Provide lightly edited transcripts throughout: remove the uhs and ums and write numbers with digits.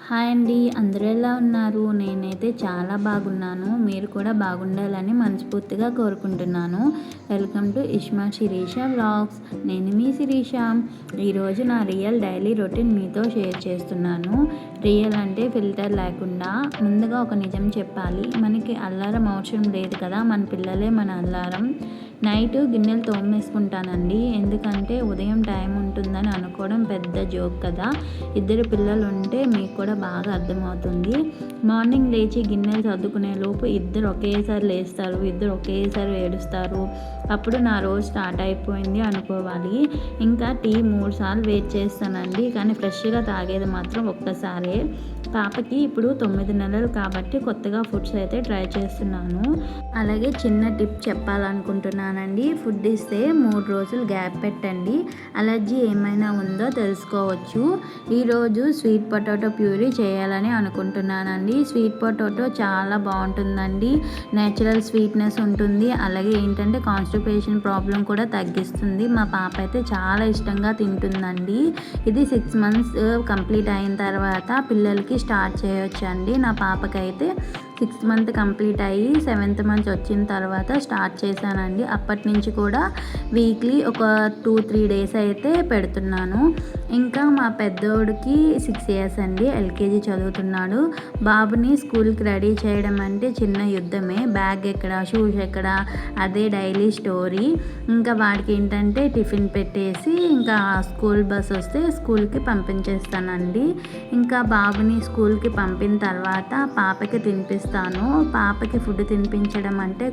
Hi అండి. అందరూ ఎలా ఉన్నారు? నేనైతే చాలా బాగున్నాను. మీరు కూడా బాగుండాలని మనస్ఫూర్తిగా కోరుకుంటున్నాను. Welcome to Ishma Sirisha vlogs. నేను మీ శిరీష. ఈరోజు నా రియల్ డైలీ రొటీన్ మీతో షేర్ చేస్తున్నాను. రియల్ అంటే ఫిల్టర్ లేకుండా. ముందుగా ఒక నిజం చెప్పాలి. మనకి అల్లారం అవసరం లేదు కదా, మన పిల్లలే మన అల్లారం. నైట్ గిన్నెలు తోమేసుకుంటానండి. ఎందుకంటే ఉదయం టైం ఉంటుందని అనుకోవడం పెద్ద జోక్ కదా. ఇద్దరు పిల్లలు ఉంటే మీకు కూడా బాగా అర్థమవుతుంది. మార్నింగ్ లేచి గిన్నెలు సర్దుకునే లోపు ఇద్దరు ఒకేసారి లేస్తారు, ఇద్దరు ఒకేసారి ఏడుస్తారు. అప్పుడు నా రోజు స్టార్ట్ అయిపోయింది అనుకోవాలి. ఇంకా టీ 3 సార్లు వెయిట్ చేస్తానండి, కానీ ఫ్రెష్గా తాగేది మాత్రం ఒక్కసారే. పాపకి ఇప్పుడు 9 నెలలు కాబట్టి కొత్తగా ఫుడ్స్ అయితే ట్రై చేస్తున్నాను. అలాగే చిన్న టిప్ చెప్పాలనుకుంటున్నానండి. ఫుడ్ ఇస్తే 3 రోజులు గ్యాప్ పెట్టండి. అలర్జీ ఏమైనా ఉందో తెలుసుకోవచ్చు. ఈరోజు స్వీట్ పొటాటో ప్యూరీ చేయాలని అనుకుంటున్నానండి. స్వీట్ పొటాటో చాలా బాగుంటుందండి. నేచురల్ స్వీట్నెస్ ఉంటుంది. అలాగే ఏంటంటే కాన్స్టిపేషన్ ప్రాబ్లం కూడా తగ్గిస్తుంది. మా పాప అయితే చాలా ఇష్టంగా తింటుందండి. ఇది 6 మంత్స్ కంప్లీట్ అయిన తర్వాత పిల్లలకి స్టార్ట్ చేయొచ్చండి. నా పాపకైతే 6th మంత్ కంప్లీట్ అయ్యి 7th మంత్ వచ్చిన తర్వాత స్టార్ట్ చేశానండి. అప్పటి నుంచి కూడా వీక్లీ ఒక 2-3 డేస్ అయితే పెడుతున్నాను. ఇంకా మా పెద్దోడికి 6 ఇయర్స్ అండి. ఎల్కేజీ చదువుతున్నాడు. బాబుని స్కూల్కి రెడీ చేయడం అంటే చిన్న యుద్ధమే. బ్యాగ్ ఎక్కడ, షూస్ ఎక్కడ, అదే డైలీ స్టోరీ. ఇంకా వాడికి ఏంటంటే టిఫిన్ పెట్టేసి ఇంకా స్కూల్ బస్ వస్తే స్కూల్కి పంపించేస్తానండి. ఇంకా బాబుని స్కూల్కి పంపిన తర్వాత పాపకి తినిపిస్తాను. పాపకి ఫుడ్ తినిపించడం అంటే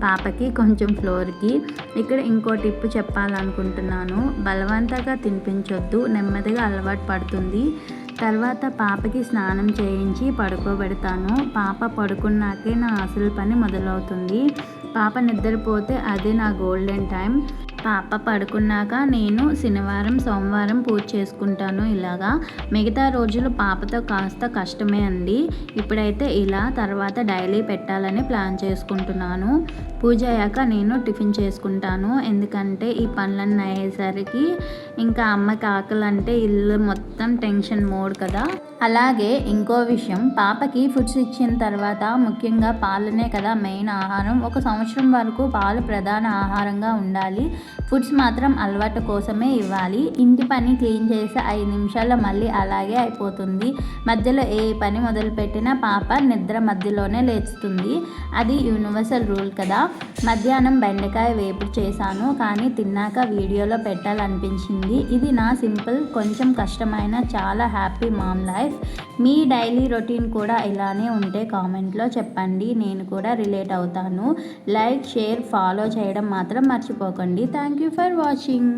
పాపకి కొంచెం ఫ్లోర్కి. ఇక్కడ ఇంకో టిప్ చెప్పాలనుకుంటున్నాను. బలవంతంగా తినిపించొద్దు, నెమ్మదిగా అలవాటు పడుతుంది. తర్వాత పాపకి స్నానం చేయించి పడుకోబెడతాను. పాప పడుకున్నాకే నా అసలు పని మొదలవుతుంది. పాప నిద్రపోతే అదే నా గోల్డెన్ టైం. పాప పడుకున్నాక నేను శనివారం, సోమవారం పూజ చేసుకుంటాను. ఇలాగా మిగతా రోజులు పాపతో కాస్త కష్టమే అండి. ఇప్పుడైతే ఇలా, తర్వాత డైలీ పెట్టాలని ప్లాన్ చేసుకుంటున్నాను. పూజ అయ్యాక నేను టిఫిన్ చేసుకుంటాను. ఎందుకంటే ఈ పనులన్నీ అయ్యేసరికి ఇంకా అమ్మకి ఆకలి అంటే ఇల్లు మొత్తం టెన్షన్ మోడ్ కదా. అలాగే ఇంకో విషయం, పాపకి ఫుడ్స్ ఇచ్చిన తర్వాత ముఖ్యంగా పాలనే కదా మెయిన్ ఆహారం. 1 సంవత్సరం వరకు పాలు ప్రధాన ఆహారంగా ఉండాలి. ఫుడ్స్ మాత్రం అలవాటు కోసమే ఇవ్వాలి. ఇంటి పని క్లీన్ చేసి 5 నిమిషాల్లో మళ్ళీ అలాగే అయిపోతుంది. మధ్యలో ఏ పని మొదలుపెట్టినా పాప నిద్ర మధ్యలోనే లేస్తుంది. అది యూనివర్సల్ రూల్ కదా. మధ్యాహ్నం బెండకాయ వేపుడు చేశాను, కానీ తిన్నాక వీడియోలో పెట్టాలనిపించింది. ఇది నా సింపుల్, కొంచెం కష్టమైన, చాలా హ్యాపీ మామ్ లైఫ్. మీ డైలీ రొటీన్ కూడా ఇలానే ఉంటే కామెంట్లో చెప్పండి. నేను కూడా రిలేట్ అవుతాను. లైక్, షేర్, ఫాలో చేయడం మాత్రం మర్చిపోకండి. Thank you for watching.